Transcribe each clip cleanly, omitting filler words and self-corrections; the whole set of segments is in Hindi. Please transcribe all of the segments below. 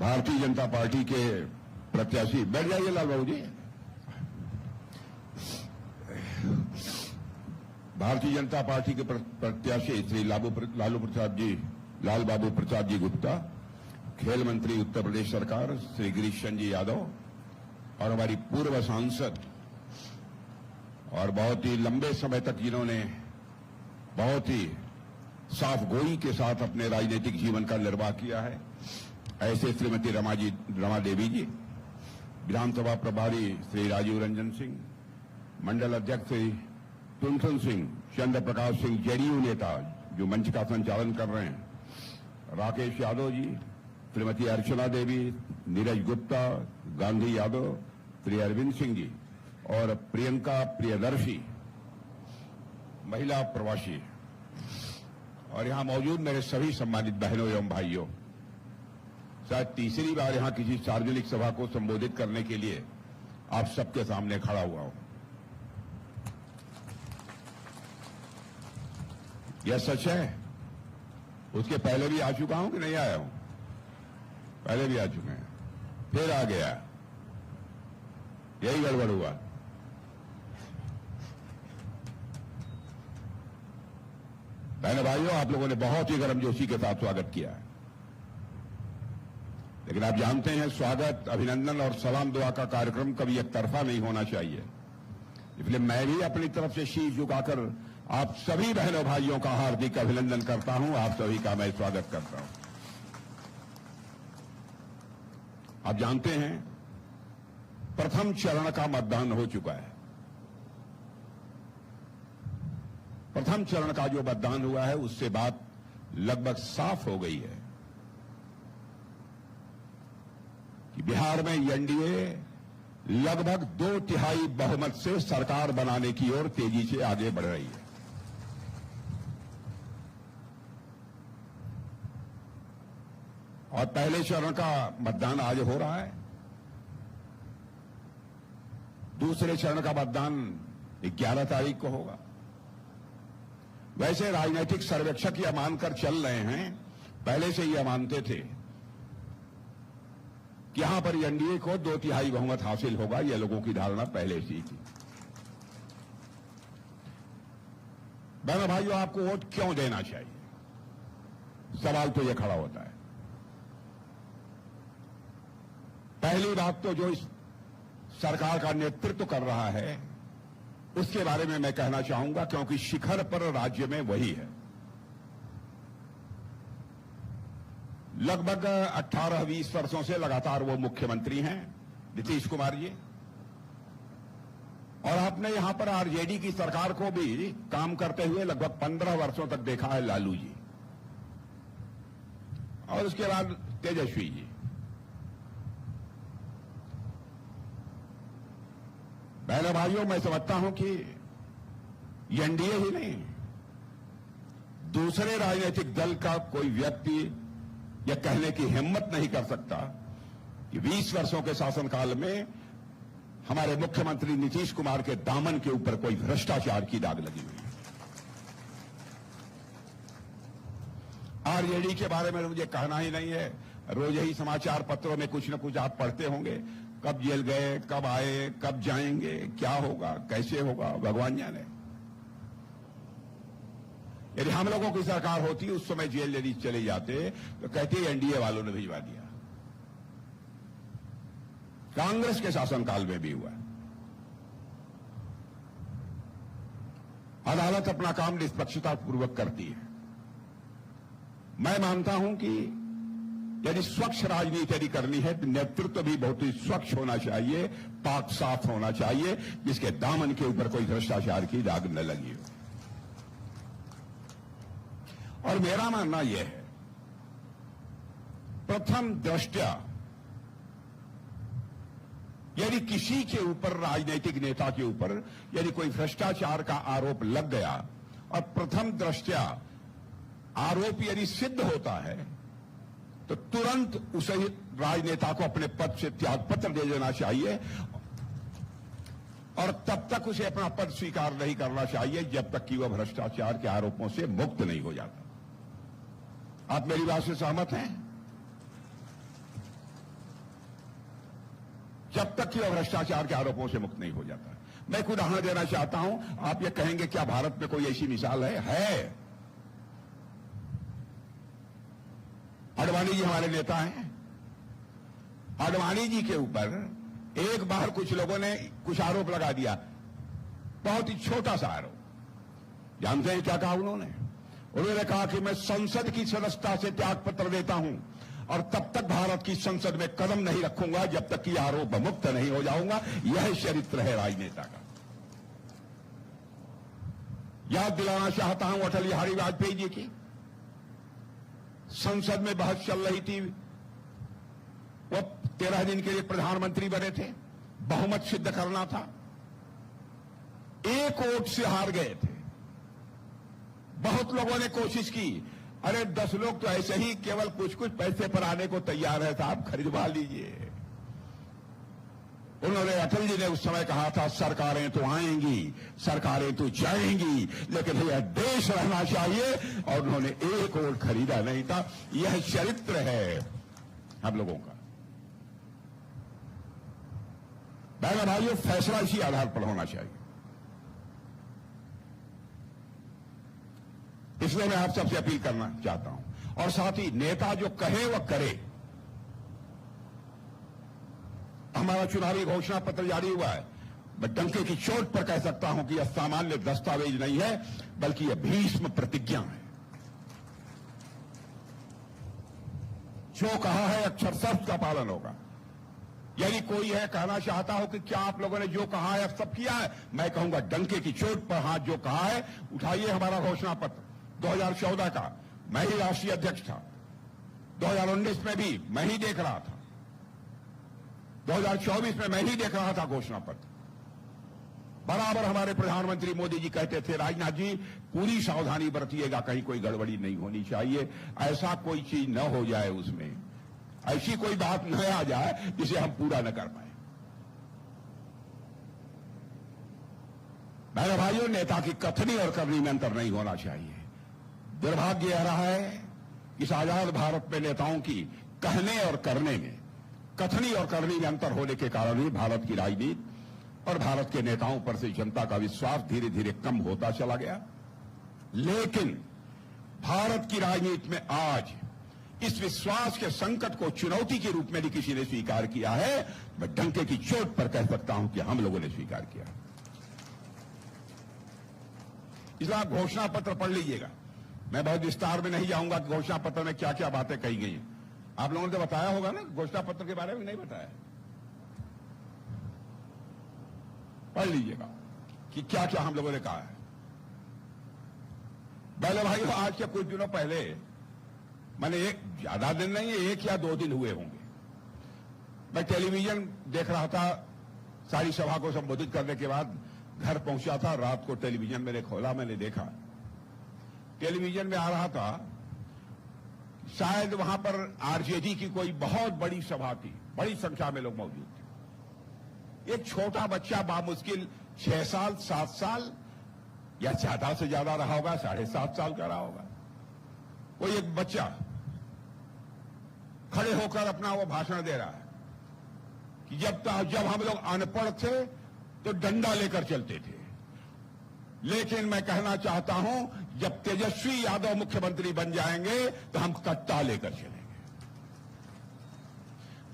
भारतीय जनता पार्टी के प्रत्याशी, बैठ जाइए लाल बाबू जी। भारतीय जनता पार्टी के प्रत्याशी श्री लाल बाबू प्रसाद जी गुप्ता, खेल मंत्री उत्तर प्रदेश सरकार श्री गिरीश चंद्र यादव और हमारी पूर्व सांसद और बहुत ही लंबे समय तक जिन्होंने बहुत ही साफ गोई के साथ अपने राजनीतिक जीवन का निर्वाह किया है, ऐसे श्रीमती रमा देवी जी, विधानसभा प्रभारी श्री राजीव रंजन सिंह, मंडल अध्यक्ष श्री टुनटुन सिंह, चंद्र प्रकाश सिंह जेडीयू नेता जो मंच का संचालन कर रहे हैं, राकेश यादव जी, श्रीमती अर्चना देवी, नीरज गुप्ता, गांधी यादव, श्री अरविंद सिंह जी और प्रियंका प्रियदर्शी, महिला प्रवासी, और यहां मौजूद मेरे सभी सम्मानित बहनों एवं भाइयों, शायद तीसरी बार यहां किसी सार्वजनिक सभा को संबोधित करने के लिए आप सबके सामने खड़ा हुआ हूं। यह सच है, उसके पहले भी आ चुका हूं कि नहीं आया हूं? पहले भी आ चुके हैं, फिर आ गया, यही गड़बड़ हुआ। बहनों भाइयों, आप लोगों ने बहुत ही गर्मजोशी के साथ स्वागत किया है, लेकिन आप जानते हैं स्वागत, अभिनंदन और सलाम दुआ का कार्यक्रम कभी एक तरफा नहीं होना चाहिए। इसलिए मैं भी अपनी तरफ से शीश झुकाकर आप सभी बहनों भाइयों का हार्दिक अभिनंदन करता हूं, आप सभी का मैं स्वागत करता हूं। आप जानते हैं प्रथम चरण का मतदान हो चुका है। प्रथम चरण का जो मतदान हुआ है उससे बात लगभग साफ हो गई है कि बिहार में एनडीए लगभग 2/3 बहुमत से सरकार बनाने की ओर तेजी से आगे बढ़ रही है। और पहले चरण का मतदान आज हो रहा है, दूसरे चरण का मतदान 11 तारीख को होगा। वैसे राजनीतिक सर्वेक्षक यह मानकर चल रहे हैं, पहले से यह मानते थे कि यहां पर एनडीए को 2/3 बहुमत हासिल होगा, यह लोगों की धारणा पहले से ही थी। बहनों भाइयों, आपको वोट क्यों देना चाहिए, सवाल तो यह खड़ा होता है। पहली बात तो जो इस सरकार का नेतृत्व कर रहा है उसके बारे में मैं कहना चाहूंगा, क्योंकि शिखर पर राज्य में वही है। लगभग 18-20 वर्षों से लगातार वो मुख्यमंत्री हैं, नीतीश कुमार जी, और आपने यहां पर आरजेडी की सरकार को भी काम करते हुए लगभग 15 वर्षों तक देखा है लालू जी, और उसके बाद तेजस्वी जी। बहनों भाइयों, मैं समझता हूं कि एनडीए ही नहीं, दूसरे राजनीतिक दल का कोई व्यक्ति यह कहने की हिम्मत नहीं कर सकता कि 20 वर्षों के शासनकाल में हमारे मुख्यमंत्री नीतीश कुमार के दामन के ऊपर कोई भ्रष्टाचार की दाग लगी हुई है। आरजेडी के बारे में मुझे कहना ही नहीं है, रोज ही समाचार पत्रों में कुछ न कुछ आप पढ़ते होंगे, कब जेल गए, कब आए, कब जाएंगे, क्या होगा, कैसे होगा, भगवान जाने। यदि हम लोगों की सरकार होती उस समय जेल यदि चले जाते तो कहते एनडीए वालों ने भिजवा दिया। कांग्रेस के शासनकाल में भी हुआ। अदालत अपना काम निष्पक्षतापूर्वक करती है। मैं मानता हूं कि यदि स्वच्छ राजनीति यदि करनी है तो नेतृत्व भी बहुत ही स्वच्छ होना चाहिए, पाक साफ होना चाहिए, जिसके दामन के ऊपर कोई भ्रष्टाचार की दाग न लगी हो। और मेरा मानना यह है, प्रथम दृष्टया यदि किसी के ऊपर, राजनीतिक नेता के ऊपर यदि कोई भ्रष्टाचार का आरोप लग गया और प्रथम दृष्टया आरोप यदि सिद्ध होता है तो तुरंत उसे राजनेता को अपने पद से त्यागपत्र दे देना चाहिए और तब तक उसे अपना पद स्वीकार नहीं करना चाहिए जब तक कि वह भ्रष्टाचार के आरोपों से मुक्त नहीं हो जाता। आप मेरी बात से सहमत हैं? जब तक कि वह भ्रष्टाचार के आरोपों से मुक्त नहीं हो जाता। मैं एक उदाहरण देना चाहता हूं। आप ये कहेंगे क्या भारत में कोई ऐसी मिसाल है? आडवाणी जी हमारे नेता हैं। आडवाणी जी के ऊपर एक बार कुछ लोगों ने कुछ आरोप लगा दिया, बहुत ही छोटा सा आरोप। जानते हैं क्या कहा उन्होंने कहा कि मैं संसद की सदस्यता से त्यागपत्र देता हूं और तब तक भारत की संसद में कदम नहीं रखूंगा जब तक कि आरोप मुक्त नहीं हो जाऊंगा। यह चरित्र है राजनेता का। याद दिलाना चाहता हूं अटल बिहारी वाजपेयी जी की। संसद में बहस चल रही थी, वो 13 दिन के लिए प्रधानमंत्री बने थे, बहुमत सिद्ध करना था, एक वोट से हार गए थे। बहुत लोगों ने कोशिश की, अरे 10 लोग तो ऐसे ही केवल कुछ कुछ पैसे पर आने को तैयार है साहब, खरीदवा लीजिए। उन्होंने, अटल जी ने उस समय कहा था, सरकारें तो आएंगी, सरकारें तो जाएंगी, लेकिन यह देश रहना चाहिए, और उन्होंने एक वोट खरीदा नहीं था। यह चरित्र है हम लोगों का। बहन भाइयों, फैसला इसी आधार पर होना चाहिए। इसलिए मैं आप सबसे अपील करना चाहता हूं, और साथ ही नेता जो कहे वह करे। हमारा चुनावी घोषणा पत्र जारी हुआ है, मैं डंके की चोट पर कह सकता हूं कि यह सामान्य दस्तावेज नहीं है, बल्कि यह भीष्म प्रतिज्ञा है। जो कहा है अक्षर शब्द का पालन होगा। यदि कोई है कहना चाहता हो कि क्या आप लोगों ने जो कहा है अब सब किया है, मैं कहूंगा डंके की चोट पर हाथ जो कहा है, उठाइए हमारा घोषणा पत्र 2014 का। मैं ही राष्ट्रीय अध्यक्ष था, 2019 में भी मैं ही देख रहा था, 2024 में मैं ही देख रहा था घोषणा पत्र। बराबर हमारे प्रधानमंत्री मोदी जी कहते थे, राजनाथ जी पूरी सावधानी बरतिएगा, कहीं कोई गड़बड़ी नहीं होनी चाहिए, ऐसा कोई चीज न हो जाए, उसमें ऐसी कोई बात न आ जाए जिसे हम पूरा न कर पाए। मेरे भाइयों, नेता की कथनी और करनी में अंतर नहीं होना चाहिए। दुर्भाग्य यह रहा है कि इस आजाद भारत में नेताओं की कहने और करने में, कथनी और करनी में अंतर होने के कारण ही भारत की राजनीति और भारत के नेताओं पर से जनता का विश्वास धीरे धीरे कम होता चला गया। लेकिन भारत की राजनीति में आज इस विश्वास के संकट को चुनौती के रूप में यदि किसी ने स्वीकार किया है, मैं डंके की चोट पर कह सकता हूं कि हम लोगों ने स्वीकार किया। इसलिए आप घोषणा पत्र पढ़ लीजिएगा। मैं बहुत विस्तार में नहीं जाऊंगा कि घोषणा पत्र में क्या क्या बातें कही गई हैं। आप लोगों ने तो बताया होगा ना, घोषणा पत्र के बारे में नहीं बताया। पढ़ लीजिएगा कि क्या क्या हम लोगों ने कहा है। पहले भाई, आज के कुछ दिनों पहले मैंने, एक ज्यादा दिन नहीं है, 1 या 2 दिन हुए होंगे, मैं टेलीविजन देख रहा था। सारी सभा को संबोधित करने के बाद घर पहुंचा था, रात को टेलीविजन मैंने खोला, मैंने देखा टेलीविजन में आ रहा था, शायद वहां पर आरजेडी की कोई बहुत बड़ी सभा थी, बड़ी संख्या में लोग मौजूद थे। एक छोटा बच्चा, बामुश्किल 6 साल 7 साल या ज्यादा से ज्यादा रहा होगा, 7.5 साल का रहा होगा, कोई एक बच्चा खड़े होकर अपना वो भाषण दे रहा है कि जब हम लोग अनपढ़ थे तो डंडा लेकर चलते थे, लेकिन मैं कहना चाहता हूं, जब तेजस्वी यादव मुख्यमंत्री बन जाएंगे तो हम कट्टा लेकर चलेंगे।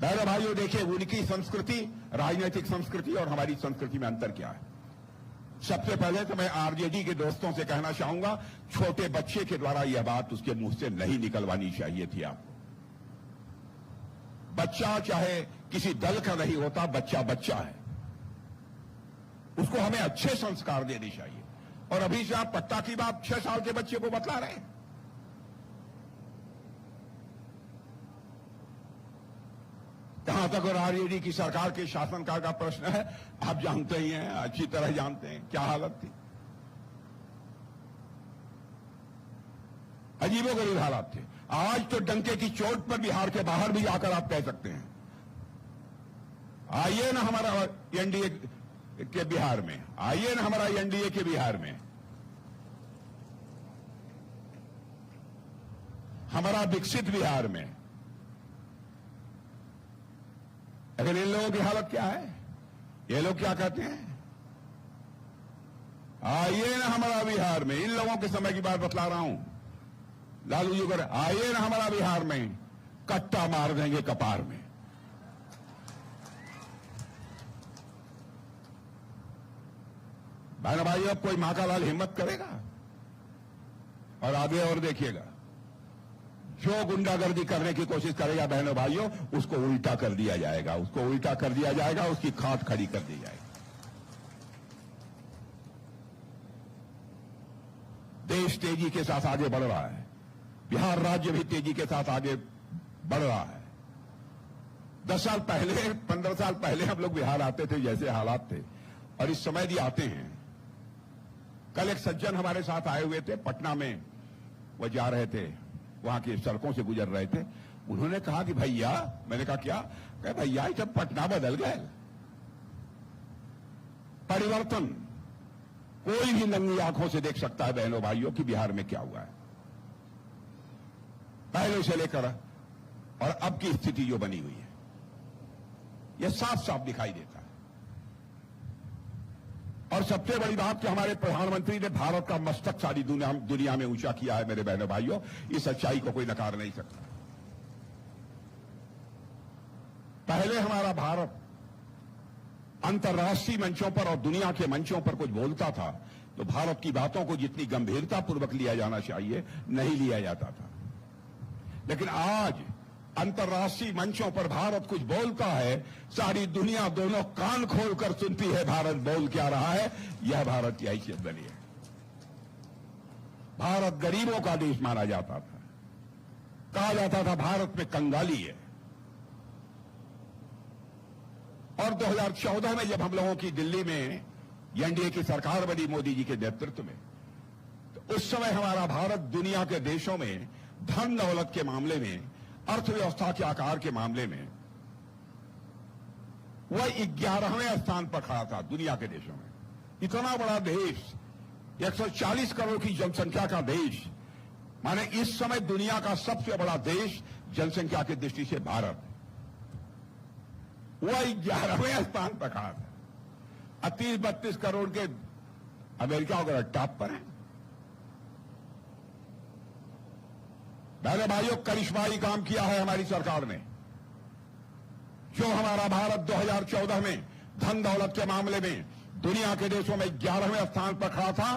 मेरे भाइयों, देखिए उनकी संस्कृति, राजनीतिक संस्कृति और हमारी संस्कृति में अंतर क्या है। सबसे पहले तो मैं आरजेडी के दोस्तों से कहना चाहूंगा, छोटे बच्चे के द्वारा यह बात उसके मुंह से नहीं निकलवानी चाहिए थी आपको। बच्चा चाहे किसी दल का नहीं होता, बच्चा बच्चा है, उसको हमें अच्छे संस्कार देने चाहिए। और अभी से आप पट्टा की बात 6 साल के बच्चे को बतला रहे हैं। जहां तक आरजेडी की सरकार के शासनकाल का प्रश्न है, आप जानते ही हैं, अच्छी तरह जानते हैं क्या हालत थी। अजीबोगरीब हालात थे। आज तो डंके की चोट पर बिहार के बाहर भी जाकर आप कह सकते हैं, आइए ना हमारा एनडीए के बिहार में, आइए ना हमारा एनडीए के बिहार में, हमारा विकसित बिहार में। लेकिन इन लोगों की हालत क्या है? ये लोग क्या कहते हैं? आइए ना हमारा बिहार में, इन लोगों के समय की बात बतला रहा हूं। लालू जी कर आइए ना हमारा बिहार में, कट्टा मार देंगे कपार में। बहन भाई, अब कोई माँ का लाल हिम्मत करेगा? और आगे और देखिएगा, जो गुंडागर्दी करने की कोशिश करेगा बहनों भाइयों, उसको उल्टा कर दिया जाएगा, उसको उल्टा कर दिया जाएगा, उसकी खाट खड़ी कर दी जाएगी। देश तेजी के साथ आगे बढ़ रहा है, बिहार राज्य भी तेजी के साथ आगे बढ़ रहा है। 10 साल पहले, 15 साल पहले हम लोग बिहार आते थे जैसे हालात थे, और इस समय भी आते हैं। कल एक सज्जन हमारे साथ आए हुए थे पटना में, वो जा रहे थे, वहां की सड़कों से गुजर रहे थे। उन्होंने कहा कि भैया, मैंने कहा क्या? कहे भैया ये सब पटना बदल गए, परिवर्तन कोई भी नंगी आंखों से देख सकता है बहनों भाइयों कि बिहार में क्या हुआ है, पहले से लेकर और अब की स्थिति जो बनी हुई है, यह साफ साफ दिखाई देता है। और सबसे बड़ी बात कि हमारे प्रधानमंत्री ने भारत का मस्तक सारी दुनिया में ऊंचा किया है मेरे बहनों भाइयों, इस सच्चाई को कोई नकार नहीं सकता। पहले हमारा भारत अंतर्राष्ट्रीय मंचों पर और दुनिया के मंचों पर कुछ बोलता था तो भारत की बातों को जितनी गंभीरता पूर्वक लिया जाना चाहिए नहीं लिया जाता था। लेकिन आज अंतर्राष्ट्रीय मंचों पर भारत कुछ बोलता है, सारी दुनिया दोनों कान खोलकर सुनती है भारत बोल क्या रहा है। यह भारत की हैसियत बनी है। भारत गरीबों का देश माना जाता था, कहा जाता था भारत में कंगाली है। और 2014 में जब हम लोगों की दिल्ली में एनडीए की सरकार बनी मोदी जी के नेतृत्व में, तो उस समय हमारा भारत दुनिया के देशों में धन दौलत के मामले में, अर्थव्यवस्था के आकार के मामले में वह 11वें स्थान पर खड़ा था दुनिया के देशों में। इतना बड़ा देश, 140 करोड़ की जनसंख्या का देश, माने इस समय दुनिया का सबसे बड़ा देश जनसंख्या की दृष्टि से भारत, वह 11वें स्थान पर खड़ा था। 30-32 करोड़ के अमेरिका वगैरह टॉप पर है। बहनों भाइयों, करिश्माई काम किया है हमारी सरकार ने। जो हमारा भारत 2014 में धन दौलत के मामले में दुनिया के देशों में 11वें स्थान पर खड़ा था,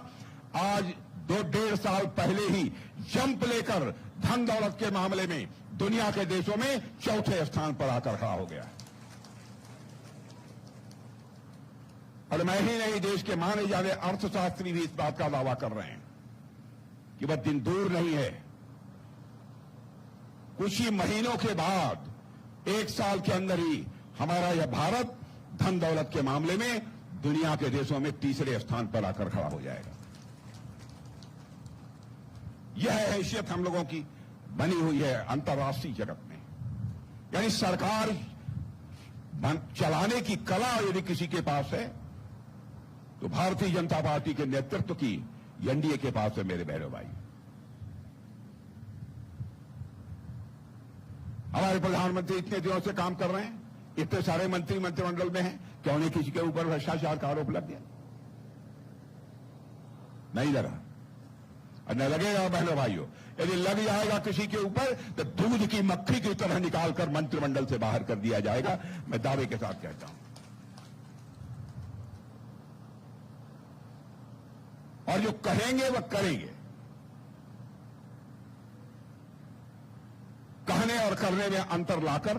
आज 2-1.5 साल पहले ही जंप लेकर धन दौलत के मामले में दुनिया के देशों में 4थे स्थान पर आकर खड़ा हो गया। और मैं ही नहीं, देश के माने जाने अर्थशास्त्री भी इस बात का दावा कर रहे हैं कि वह दिन दूर नहीं है, कुछ ही महीनों के बाद, 1 साल के अंदर ही हमारा यह भारत धन दौलत के मामले में दुनिया के देशों में 3रे स्थान पर आकर खड़ा हो जाएगा। यह हैसियत हम लोगों की बनी हुई है अंतर्राष्ट्रीय जगत में। यानी सरकार चलाने की कला यदि किसी के पास है तो भारतीय जनता पार्टी के नेतृत्व की एनडीए के पास है मेरे बहनों भाई। हमारे प्रधानमंत्री इतने दिनों से काम कर रहे हैं, इतने सारे मंत्री मंत्रिमंडल में हैं, क्या उन्हें किसी के ऊपर भ्रष्टाचार का आरोप लग गया? नहीं लगा और न लगेगा बहनों भाइयों। यदि लग जाएगा किसी के ऊपर तो दूध की मक्खी की तरह निकालकर मंत्रिमंडल से बाहर कर दिया जाएगा, मैं दावे के साथ कहता हूं। और जो कहेंगे वह करेंगे। कहने और करने में अंतर लाकर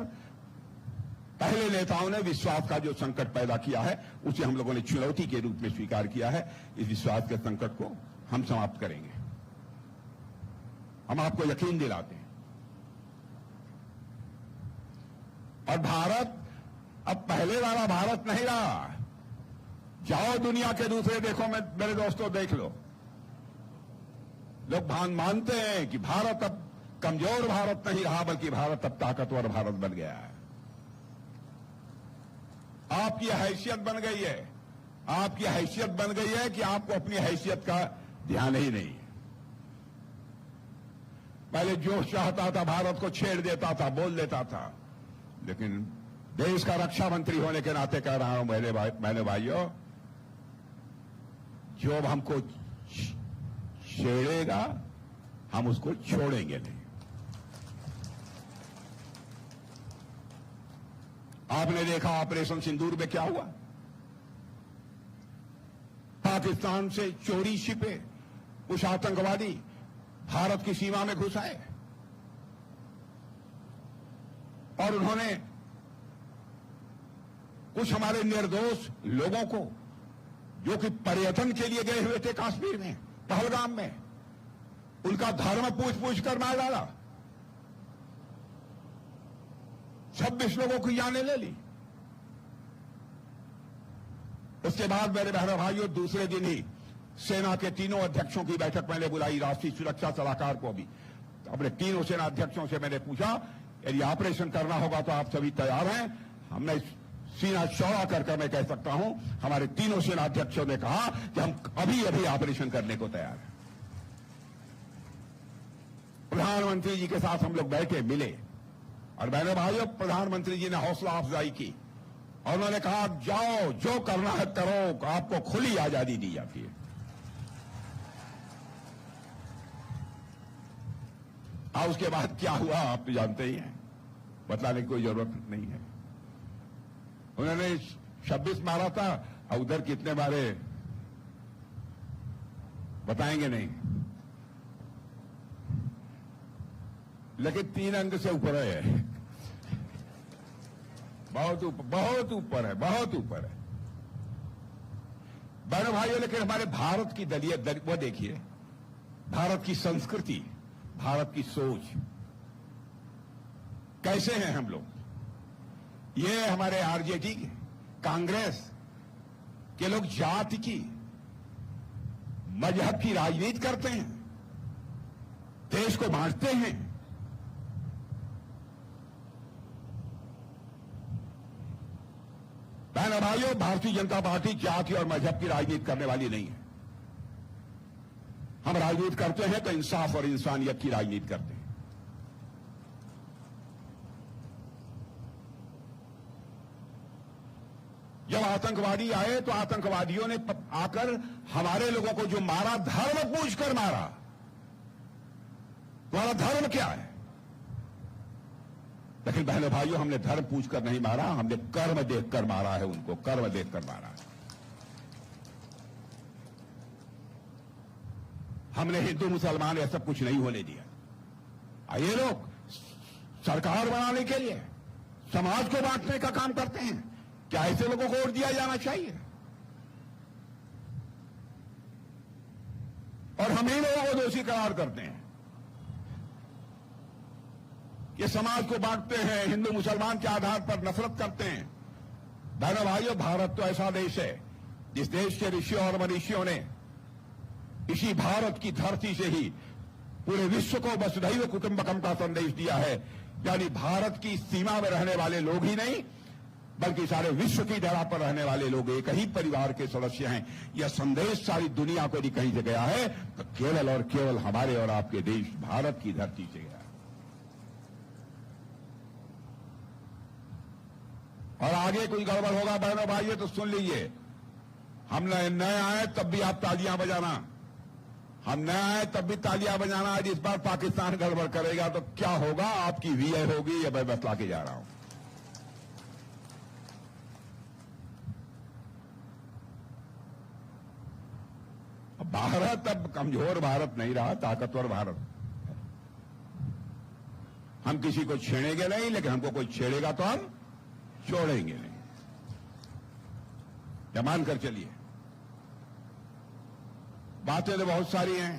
पहले नेताओं ने विश्वास का जो संकट पैदा किया है उसे हम लोगों ने चुनौती के रूप में स्वीकार किया है। इस विश्वास के संकट को हम समाप्त करेंगे। हम आपको यकीन दिलाते हैं। और भारत अब पहले वाला भारत नहीं रहा। जाओ दुनिया के दूसरे देखो, मेरे दोस्तों देख लो, लोग मानते हैं कि भारत अब कमजोर भारत नहीं रहा, बल्कि भारत अब ताकतवर भारत बन गया है। आपकी हैसियत बन गई है, आपकी हैसियत बन गई है कि आपको अपनी हैसियत का ध्यान ही नहीं है। पहले जो चाहता था भारत को छेड़ देता था, बोल देता था, लेकिन देश का रक्षा मंत्री होने के नाते कह रहा हूं मैंने भाइयों, जो अब हमको छेड़ेगा हम उसको छोड़ेंगे नहीं। आपने देखा ऑपरेशन सिंदूर में क्या हुआ। पाकिस्तान से चोरी छिपे कुछ आतंकवादी भारत की सीमा में घुस आए और उन्होंने कुछ हमारे निर्दोष लोगों को, जो कि पर्यटन के लिए गए हुए थे कश्मीर में, पहलगाम में, उनका धर्म पूछ कर मार डाला। 26 लोगों की जानें ले ली। उसके बाद मेरे बहनों भाइयों, दूसरे दिन ही सेना के तीनों अध्यक्षों की बैठक मैंने बुलाई, राष्ट्रीय सुरक्षा सलाहकार को भी। अपने तीनों सेना अध्यक्षों से मैंने पूछा, यदि ऑपरेशन करना होगा तो आप सभी तैयार हैं? हमने सीना चौड़ा कर मैं कह सकता हूं, हमारे तीनों सेना अध्यक्षों ने कहा कि हम अभी अभी ऑपरेशन करने को तैयार हैं। प्रधानमंत्री जी के साथ हम लोग बैठे, मिले, और बहनों भाइयों, प्रधानमंत्री जी ने हौसला अफजाई की और उन्होंने कहा, जाओ, जो करना है करो, आपको खुली आजादी दी जाती है। उसके बाद क्या हुआ आप जानते ही हैं, बतलाने की कोई जरूरत नहीं है। उन्होंने 26 मारा था और उधर कितने मारे बताएंगे नहीं, लेकिन 3 अंक से ऊपर है, बहुत ऊपर, बहुत ऊपर है, बहुत ऊपर है बहनों भाइयों। लेकिन हमारे भारत की वो देखिए, भारत की संस्कृति, भारत की सोच, कैसे हैं हम लोग। ये हमारे आरजेडी, कांग्रेस के लोग जाति की, मजहब की राजनीति करते हैं, देश को बांटते हैं। बहनों भाइयों, भारतीय जनता पार्टी जाति और मजहब की राजनीति करने वाली नहीं है। हम राजनीति करते हैं तो इंसाफ और इंसानियत की राजनीति करते हैं। जब आतंकवादी आए तो आतंकवादियों ने आकर हमारे लोगों को जो मारा, धर्म पूछकर मारा। तुम्हारा धर्म क्या है? लेकिन बहनों भाइयों, हमने धर्म पूछकर नहीं मारा, हमने कर्म देखकर मारा है उनको, कर्म देखकर मारा है। हमने हिंदू मुसलमान ये सब कुछ नहीं होने दिया। ये लोग सरकार बनाने के लिए समाज को बांटने का काम करते हैं। क्या ऐसे लोगों को वोट दिया जाना चाहिए? और हम ही लोगों को दोषी करार करते हैं कि समाज को बांटते हैं, हिंदू मुसलमान के आधार पर नफरत करते हैं। बहनों भाइयों, भारत तो ऐसा देश है जिस देश के ऋषियों और मनीषियों ने इसी भारत की धरती से ही पूरे विश्व को वसुधैव कुटुंबकम का संदेश दिया है। यानी भारत की सीमा में रहने वाले लोग ही नहीं, बल्कि सारे विश्व की धरा पर रहने वाले लोग एक ही परिवार के सदस्य हैं। यह संदेश सारी दुनिया को यदि कहीं से गया है तो केवल और केवल हमारे और आपके देश भारत की धरती से गया। और आगे कोई गड़बड़ होगा बहनों भाइयों तो सुन लीजिए, हम नए आए तब भी आप तालियां बजाना, हम नए आए तब भी तालियां बजाना। आज इस बार पाकिस्तान गड़बड़ करेगा तो क्या होगा, आपकी विजय होगी, यह मैं बतला के जा रहा हूं। भारत अब कमजोर भारत नहीं रहा, ताकतवर भारत। हम किसी को छेड़ेंगे नहीं, लेकिन हमको कोई छेड़ेगा तो हम छोड़ेंगे नहीं, या मानकर चलिए। बातें तो बहुत सारी हैं,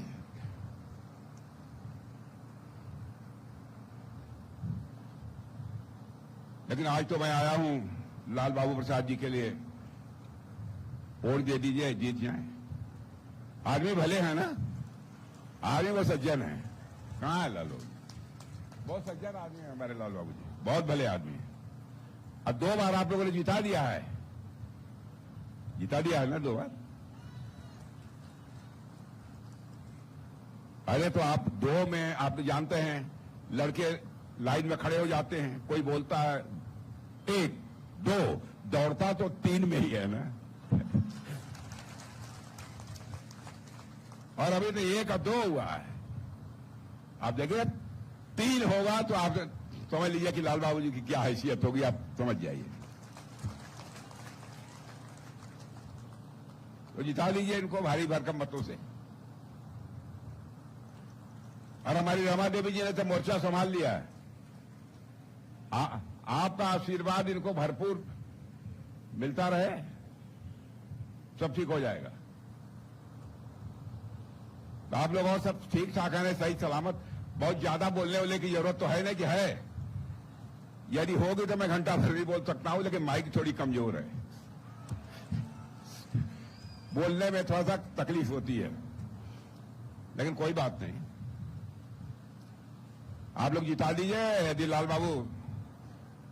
लेकिन आज तो मैं आया हूं लाल बाबू प्रसाद जी के लिए, वोट दे दीजिए, जीत जाएं। आदमी भले हैं ना, आदमी वो सज्जन है। कहां है लालू? बहुत सज्जन आदमी है हमारे लाल बाबू जी, बहुत भले आदमी है। अब 2 बार आप लोगों ने जिता दिया है, जिता दिया है ना 2 बार। पहले तो आप 2 में आप जानते हैं, लड़के लाइन में खड़े हो जाते हैं, कोई बोलता है 1 2 दौड़ता तो 3 में ही है ना। और अभी तो 1 और 2 हुआ है। आप देखिए 3 होगा तो आप समझ लीजिए कि लाल बाबू जी की क्या हैसियत होगी, आप समझ जाइए। तो जिता लीजिए इनको भारी भरकम मतों से। और हमारी रमा देवी जी ने तो मोर्चा संभाल लिया है। आपका आशीर्वाद इनको भरपूर मिलता रहे, सब ठीक हो जाएगा। तो आप लोग और सब ठीक ठाक है, सही सलामत। बहुत ज्यादा बोलने वाले की जरूरत तो है नहीं कि है, यदि होगी तो मैं घंटा भर भी बोल सकता हूं, लेकिन माइक थोड़ी कमजोर है, बोलने में थोड़ा सा तकलीफ होती है, लेकिन कोई बात नहीं। आप लोग जिता दीजिए। यदि लाल बाबू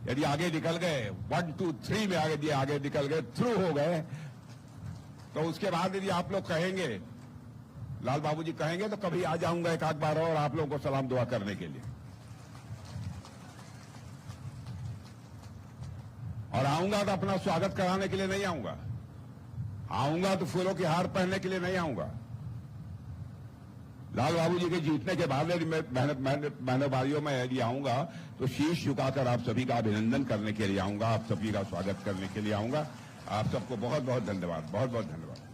यदि आगे निकल गए 1, 2, 3 में आगे निकल गए, थ्रू हो गए, तो उसके बाद यदि आप लोग कहेंगे, लाल बाबू जी कहेंगे, तो कभी आ जाऊंगा एक आध बार और आप लोगों को सलाम दुआ करने के लिए। और आऊंगा तो अपना स्वागत कराने के लिए नहीं आऊंगा, आऊंगा तो फूलों की हार पहनने के लिए नहीं आऊंगा। लाल बाबू जी के जीतने के बाद यदि बहनों भाइयों में यदि आऊंगा तो शीश झुकाकर आप सभी का अभिनंदन करने के लिए आऊंगा, आप सभी का स्वागत करने के लिए आऊंगा। आप सबको बहुत बहुत धन्यवाद, बहुत बहुत धन्यवाद।